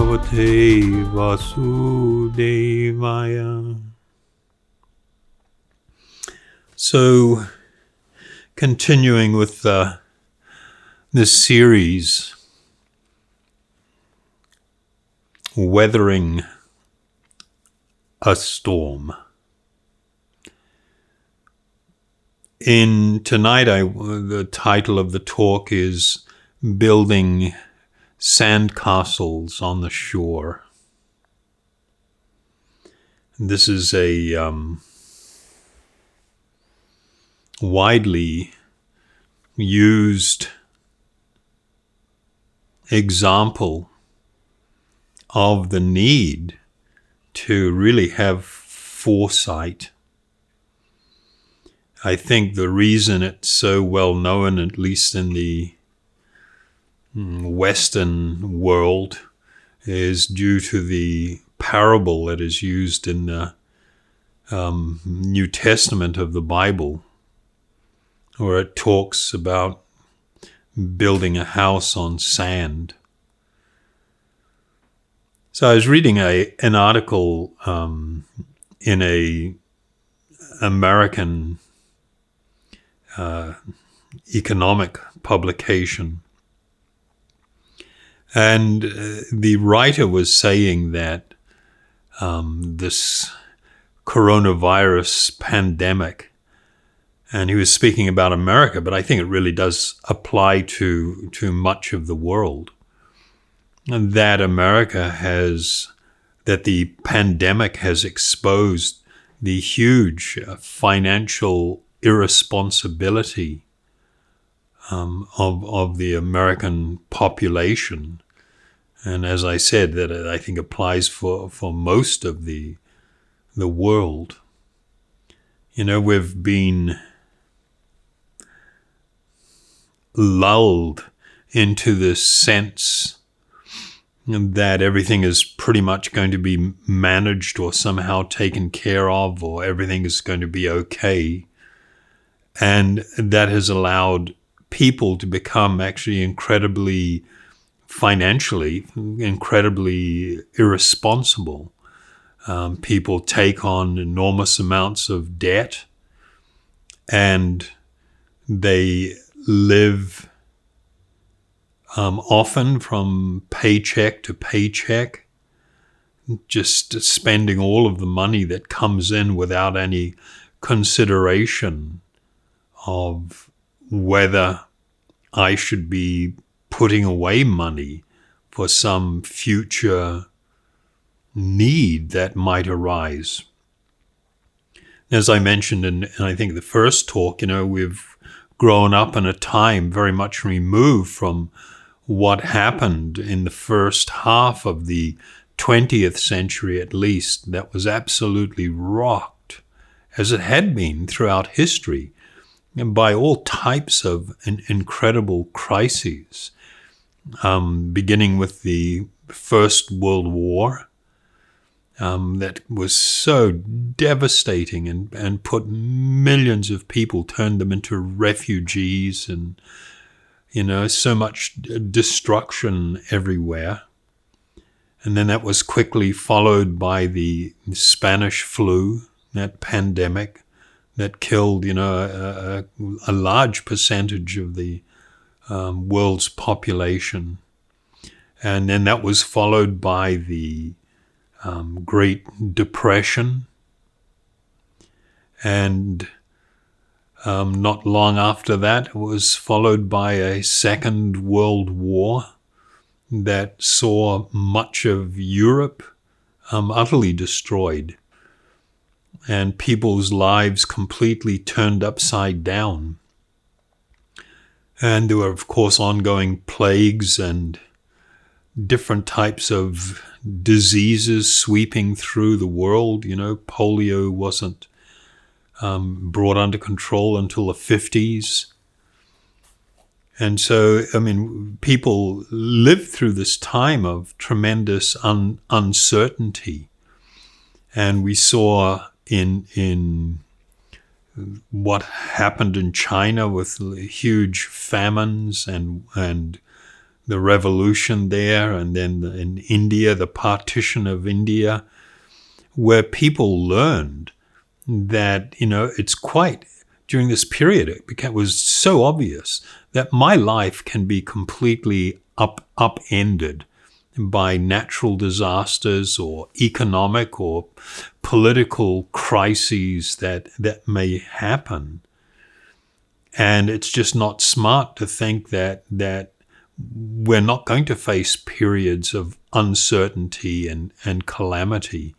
Bhagavate Vasudevaya. So, continuing with this series, Weathering a Storm. Tonight, the title of the talk is Building Sandcastles on the Shore. This is a widely used example of the need to really have foresight. I think the reason it's so well known, at least in the Western world, is due to the parable that is used in the New Testament of the Bible, where it talks about building a house on sand. So I was reading an article in a American economic publication, and the writer was saying that this coronavirus pandemic, and he was speaking about America, but I think it really does apply to much of the world, and that the pandemic has exposed the huge financial irresponsibility of the American population. And as I said, that I think applies for most of the world. You know, we've been lulled into this sense that everything is pretty much going to be managed or somehow taken care of, or everything is going to be okay. And that has allowed people to become actually financially incredibly irresponsible. People take on enormous amounts of debt, and they live often from paycheck to paycheck, just spending all of the money that comes in without any consideration of whether I should be putting away money for some future need that might arise. As I mentioned in I think the first talk, we've grown up in a time very much removed from what happened in the first half of the 20th century, at least, that was absolutely rocked, as it had been throughout history, by all types of incredible crises, beginning with the First World War, that was so devastating and put millions of people, turned them into refugees, and so much destruction everywhere. And then that was quickly followed by the Spanish flu, that pandemic that killed, a large percentage of the world's population. And then that was followed by the Great Depression. And not long after that, it was followed by a Second World War that saw much of Europe utterly destroyed, and people's lives completely turned upside down. And there were, of course, ongoing plagues and different types of diseases sweeping through the world. Polio wasn't brought under control until the 50s. And so, people lived through this time of tremendous uncertainty. And we saw in what happened in China with huge famines and the revolution there, and then in India, the partition of India, where people learned that, it's quite, during this period, it was so obvious that my life can be completely upended by natural disasters or economic or political crises that may happen. And it's just not smart to think that we're not going to face periods of uncertainty and calamity.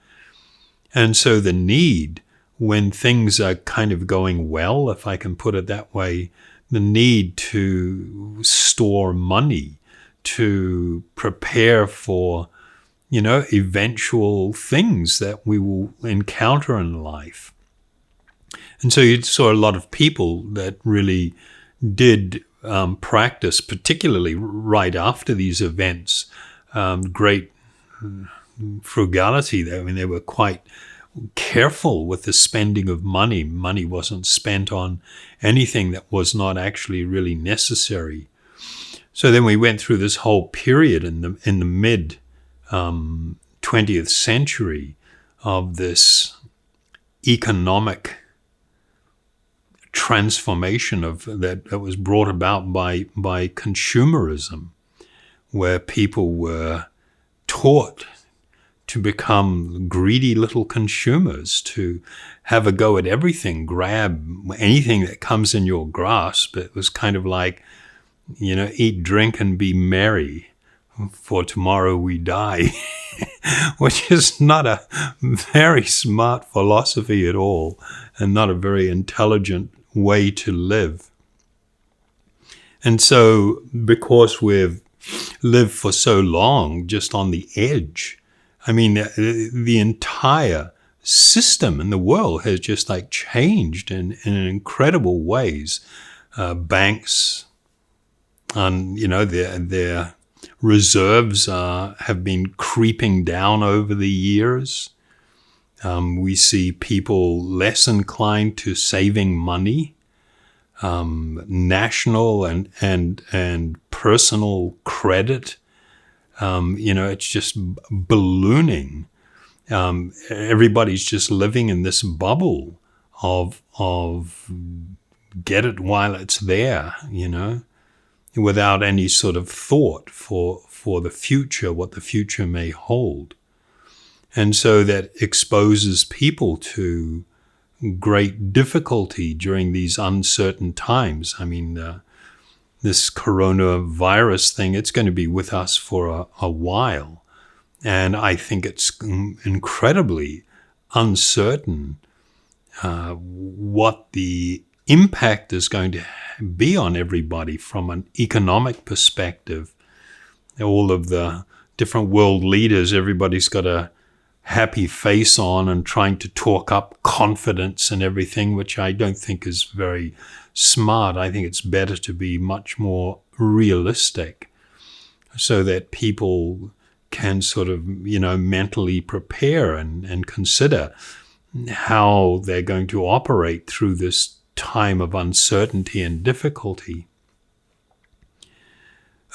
And so the need, when things are kind of going well, if I can put it that way, the need to store money, to prepare for, eventual things that we will encounter in life. And so you saw a lot of people that really did practice, particularly right after these events, great frugality. They were quite careful with the spending of money. Money wasn't spent on anything that was not actually really necessary. So then we went through this whole period in the mid 20th century of this economic transformation that was brought about by consumerism, where people were taught to become greedy little consumers, to have a go at everything, grab anything that comes in your grasp. It was kind of like, eat, drink, and be merry, for tomorrow we die, which is not a very smart philosophy at all, and not a very intelligent way to live. And so, because we've lived for so long just on the edge, the entire system in the world has just changed in incredible ways. Banks, their reserves have been creeping down over the years. We see people less inclined to saving money. National and personal credit, it's just ballooning. Everybody's just living in this bubble of get it while it's there, without any sort of thought for the future, what the future may hold. And so that exposes people to great difficulty during these uncertain times. This coronavirus thing, it's going to be with us for a while. And I think it's incredibly uncertain what the impact is going to be on everybody from an economic perspective. All of the different world leaders, everybody's got a happy face on and trying to talk up confidence and everything, which I don't think is very smart. I think it's better to be much more realistic so that people can sort of, mentally prepare and consider how they're going to operate through this time of uncertainty and difficulty.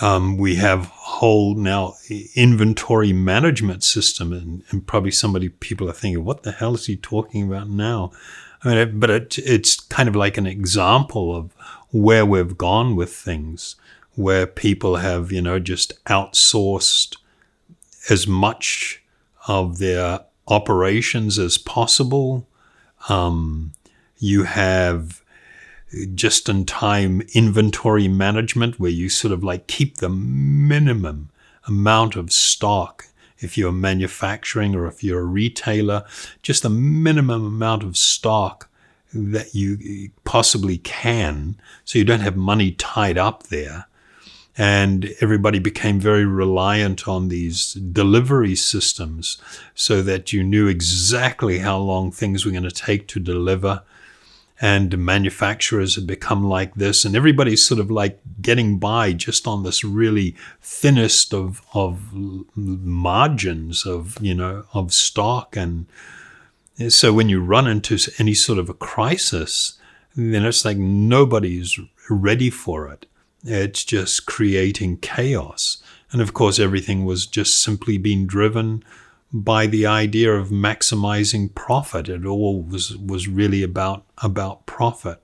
We have whole now inventory management system, and probably people are thinking, what the hell is he talking about now? But it's kind of like an example of where we've gone with things, where people have, just outsourced as much of their operations as possible. You have just-in-time inventory management where you sort of keep the minimum amount of stock. If you're manufacturing or if you're a retailer, just the minimum amount of stock that you possibly can, so you don't have money tied up there. And everybody became very reliant on these delivery systems so that you knew exactly how long things were going to take to deliver. And manufacturers had become like this, and everybody's sort of getting by just on this really thinnest of margins of stock. And so when you run into any sort of a crisis, then it's nobody's ready for it. It's just creating chaos. And of course, everything was just simply being driven by the idea of maximizing profit. It all was really about profit.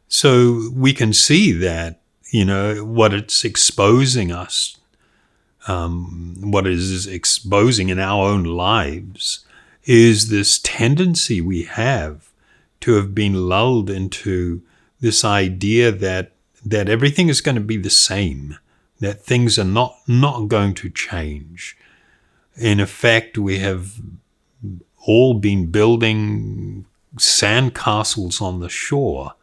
So we can see that, what it's exposing us, what it is exposing in our own lives is this tendency we have to have been lulled into this idea that everything is going to be the same, that things are not going to change. In effect, we have all been building sandcastles on the shore.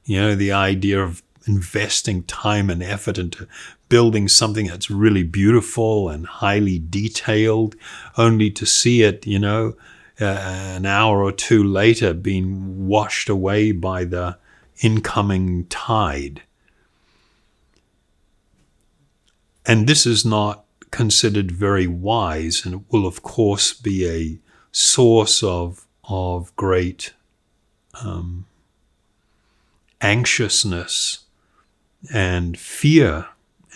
The idea of investing time and effort into building something that's really beautiful and highly detailed, only to see it, an hour or two later being washed away by the incoming tide. And this is not considered very wise, and it will of course be a source of great anxiousness and fear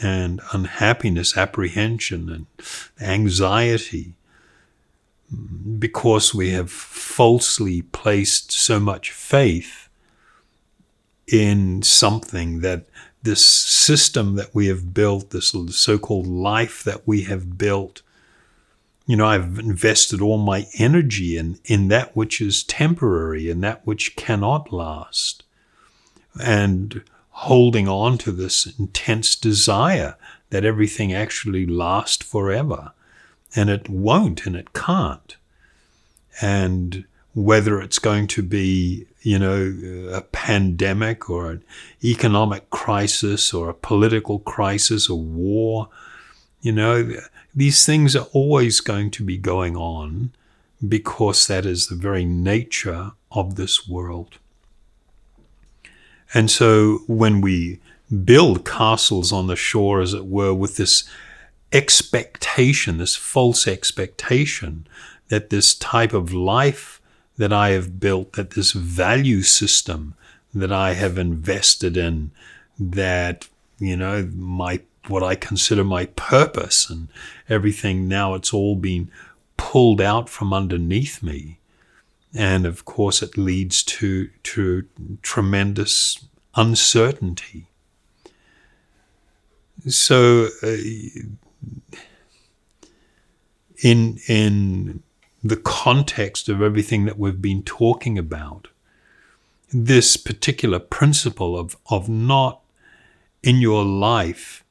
and unhappiness, apprehension and anxiety, because we have falsely placed so much faith in something, that this system that we have built, this so-called life that we have built, I've invested all my energy in that which is temporary and that which cannot last, and holding on to this intense desire that everything actually lasts forever. And it won't, and it can't. And whether it's going to be, a pandemic or an economic crisis or a political crisis, a war, these things are always going to be going on, because that is the very nature of this world. And so when we build castles on the shore, as it were, with this expectation, this false expectation that this type of life that I have built, that this value system that I have invested in, that, what I consider my purpose and everything, now it's all been pulled out from underneath me. And of course it leads to tremendous uncertainty. So in the context of everything that we've been talking about, this particular principle of not in your life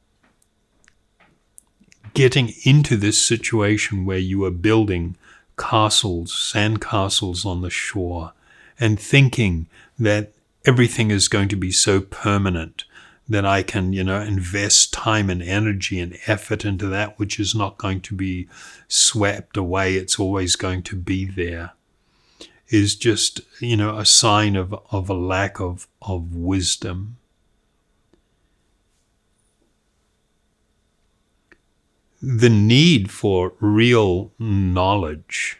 getting into this situation where you are building castles, sandcastles on the shore, and thinking that everything is going to be so permanent that I can, invest time and energy and effort into that which is not going to be swept away. It's always going to be there, is just, a sign of a lack of wisdom. The need for real knowledge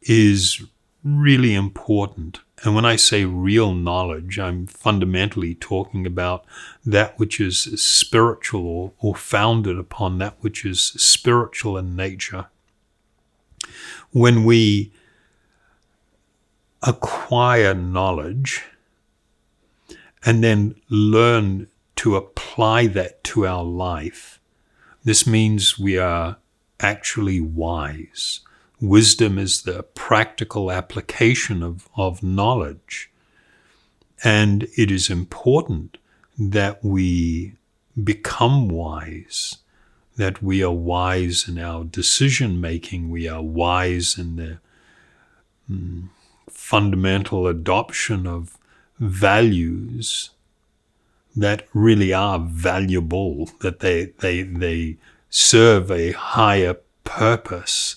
is really important. And when I say real knowledge, I'm fundamentally talking about that which is spiritual, or founded upon that which is spiritual in nature. When we acquire knowledge and then learn to apply that to our life, this means we are actually wise. Wisdom is the practical application of knowledge. And it is important that we become wise, that we are wise in our decision making, we are wise in the fundamental adoption of values that really are valuable, that they serve a higher purpose,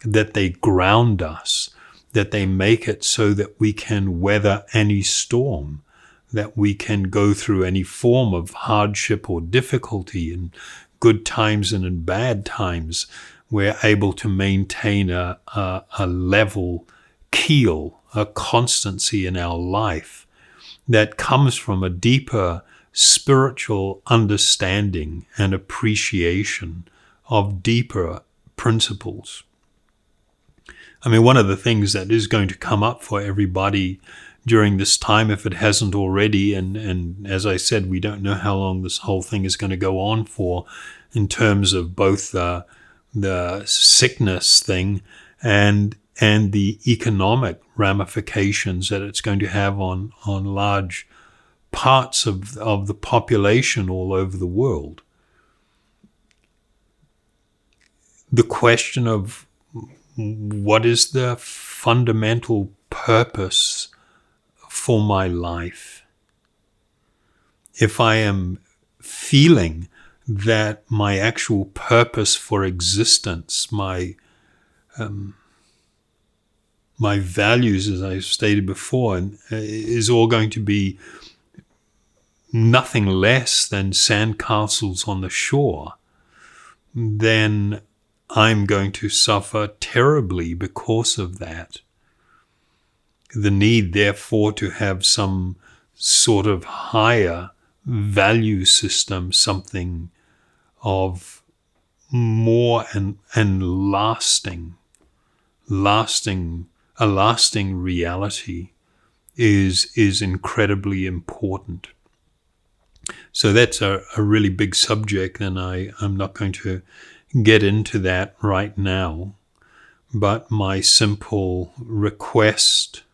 that they ground us, that they make it so that we can weather any storm, that we can go through any form of hardship or difficulty in good times and in bad times. We're able to maintain a level keel, a constancy in our life that comes from a deeper spiritual understanding and appreciation of deeper principles. I mean, one of the things that is going to come up for everybody during this time, if it hasn't already, and as I said, we don't know how long this whole thing is going to go on for, in terms of both the sickness thing and the economic ramifications that it's going to have on large parts of the population all over the world. The question of what is the fundamental purpose for my life? If I am feeling that my actual purpose for existence, my values, as I stated before, is all going to be nothing less than sandcastles on the shore, then I'm going to suffer terribly because of that. The need, therefore, to have some sort of higher value system, something of more and lasting reality is incredibly important. So that's a really big subject, and I'm not going to get into that right now. But my simple request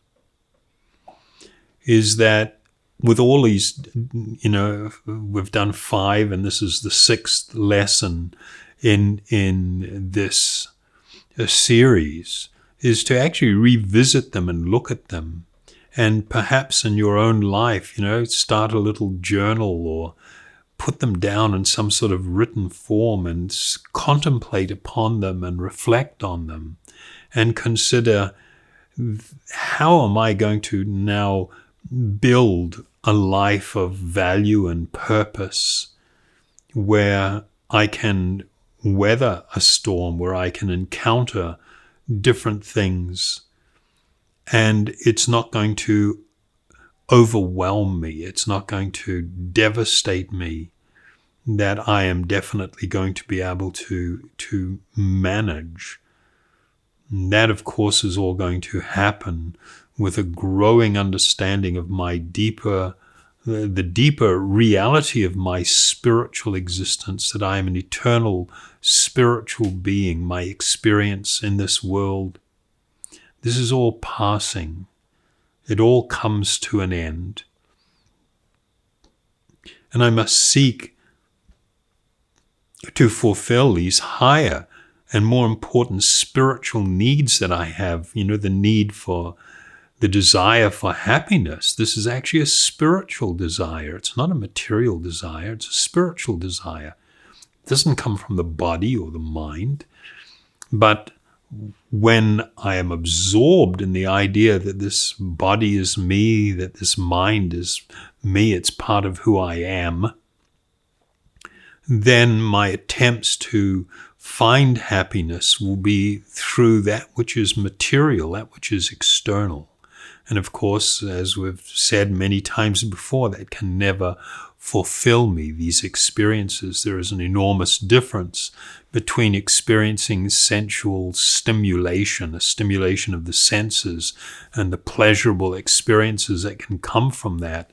is that with all these, we've done 5, and this is the 6th lesson in this series, is to actually revisit them and look at them. And perhaps in your own life, start a little journal or put them down in some sort of written form and contemplate upon them and reflect on them and consider, how am I going to now build a life of value and purpose where I can weather a storm, where I can encounter different things, and it's not going to overwhelm me, it's not going to devastate me, that I am definitely going to be able to manage. And that, of course, is all going to happen with a growing understanding of my the deeper reality of my spiritual existence, that I am an eternal spiritual being. My experience in this world, this is all passing. It all comes to an end. And I must seek to fulfill these higher and more important spiritual needs that I have. The need for the desire for happiness. This is actually a spiritual desire. It's not a material desire. It's a spiritual desire. It doesn't come from the body or the mind. But when I am absorbed in the idea that this body is me, that this mind is me, it's part of who I am, then my attempts to find happiness will be through that which is material, that which is external. And of course, as we've said many times before, that can never fulfill me, these experiences. There is an enormous difference between experiencing sensual stimulation, a stimulation of the senses, and the pleasurable experiences that can come from that.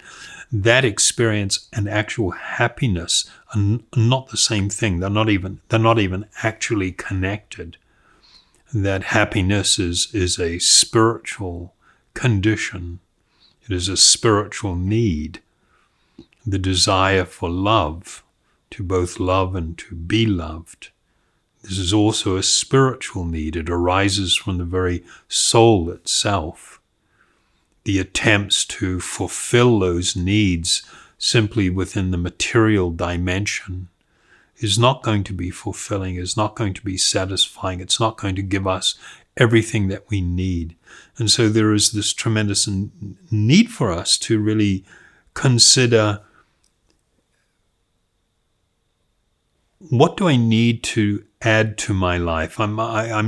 That experience and actual happiness are not the same thing. They're not even actually connected. That happiness is a spiritual condition. It is a spiritual need. The desire for love, to both love and to be loved. This is also a spiritual need. It arises from the very soul itself. The attempts to fulfill those needs simply within the material dimension is not going to be fulfilling, is not going to be satisfying. It's not going to give us everything that we need. And so there is this tremendous need for us to really consider, what do I need to add to my life? I'm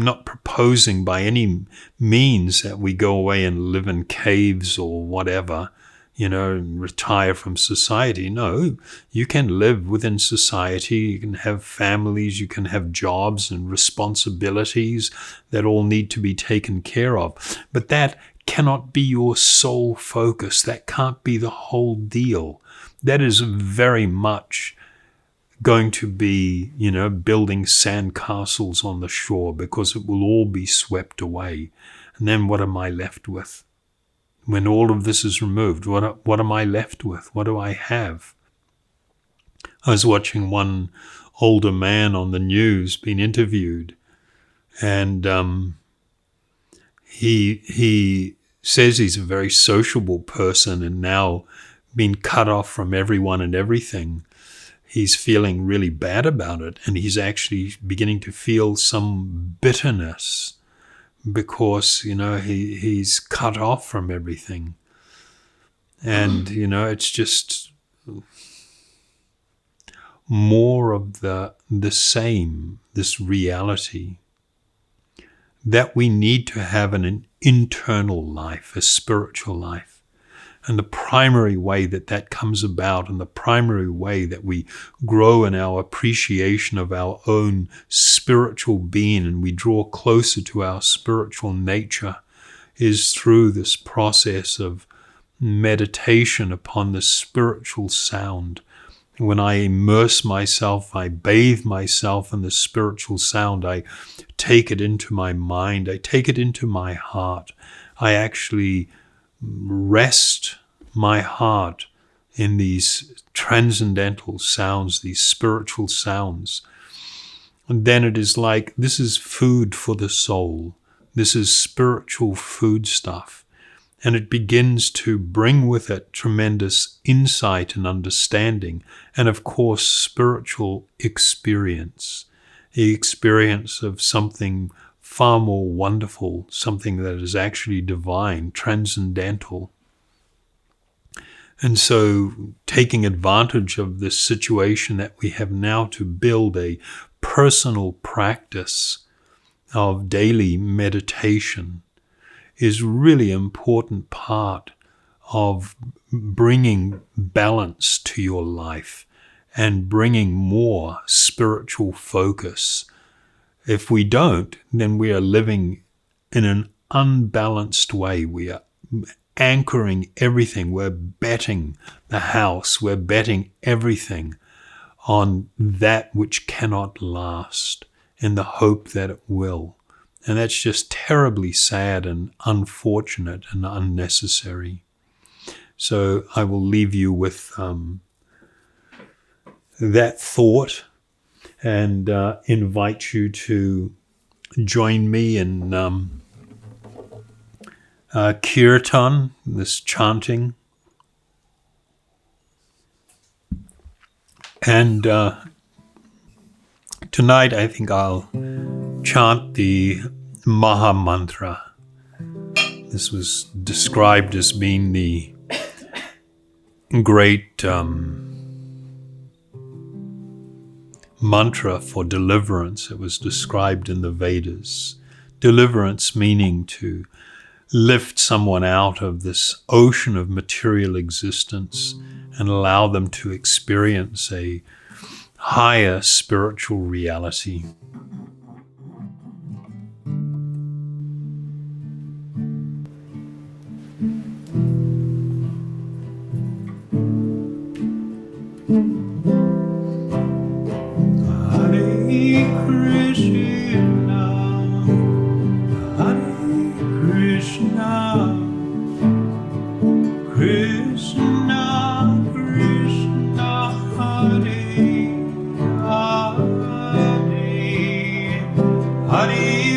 not proposing by any means that we go away and live in caves or whatever. retire from society. No, you can live within society. You can have families, you can have jobs and responsibilities that all need to be taken care of. But that cannot be your sole focus. That can't be the whole deal. That is very much going to be, building sandcastles on the shore, because it will all be swept away. And then what am I left with? When all of this is removed, what am I left with? What do I have? I was watching one older man on the news being interviewed, and he says he's a very sociable person, and now being cut off from everyone and everything, he's feeling really bad about it, and he's actually beginning to feel some bitterness because, he's cut off from everything. And, it's just more of the same, this reality that we need to have an internal life, a spiritual life. And the primary way that comes about, and the primary way that we grow in our appreciation of our own spiritual being, and we draw closer to our spiritual nature, is through this process of meditation upon the spiritual sound. When I immerse myself, I bathe myself in the spiritual sound. I take it into my mind. I take it into my heart. I actually rest my heart in these transcendental sounds, these spiritual sounds. And then it is like, this is food for the soul. This is spiritual food stuff. And it begins to bring with it tremendous insight and understanding, and of course, spiritual experience, the experience of something far more wonderful, something that is actually divine, transcendental. And so taking advantage of this situation that we have now to build a personal practice of daily meditation is really an important part of bringing balance to your life and bringing more spiritual focus. If we don't, then we are living in an unbalanced way. We are anchoring everything. We're betting the house. We're betting everything on that which cannot last in the hope that it will. And that's just terribly sad and unfortunate and unnecessary. So I will leave you with that thought, and invite you to join me in kirtan, this chanting. And tonight I think I'll chant the Maha Mantra. This was described as being the great mantra for deliverance. It was described in the Vedas. Deliverance meaning to lift someone out of this ocean of material existence and allow them to experience a higher spiritual reality. Krishna, Krishna, Hare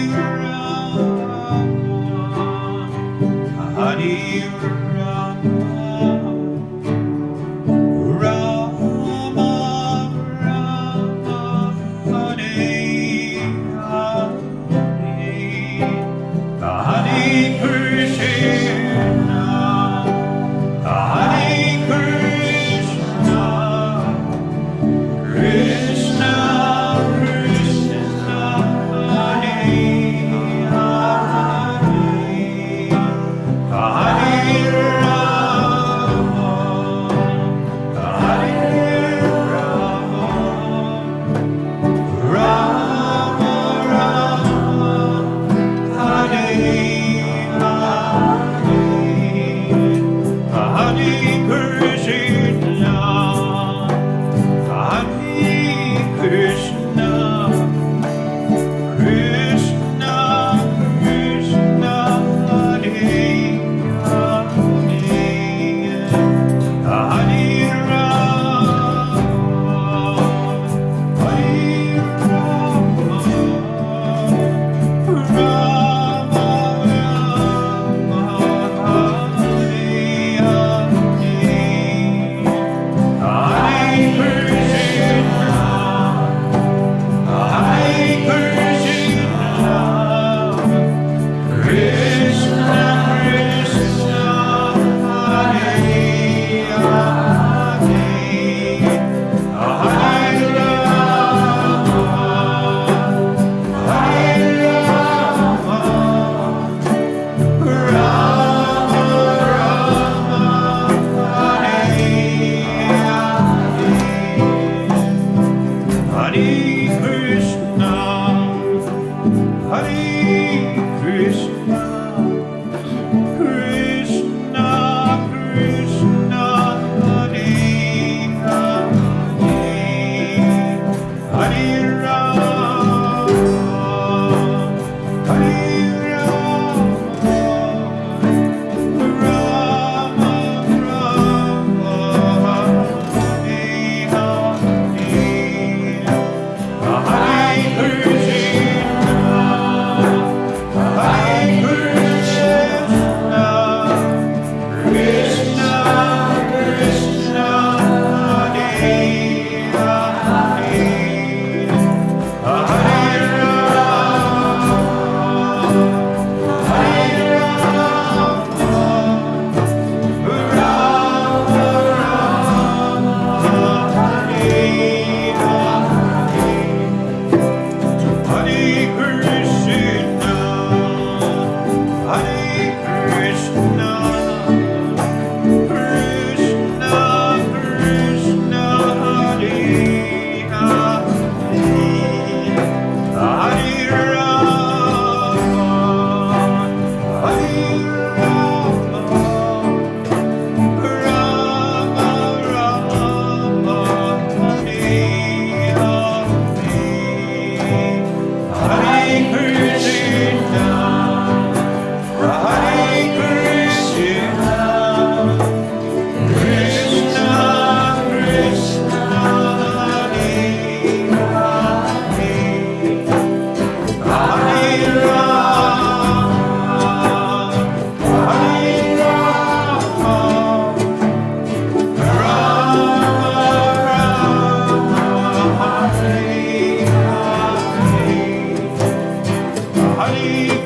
everybody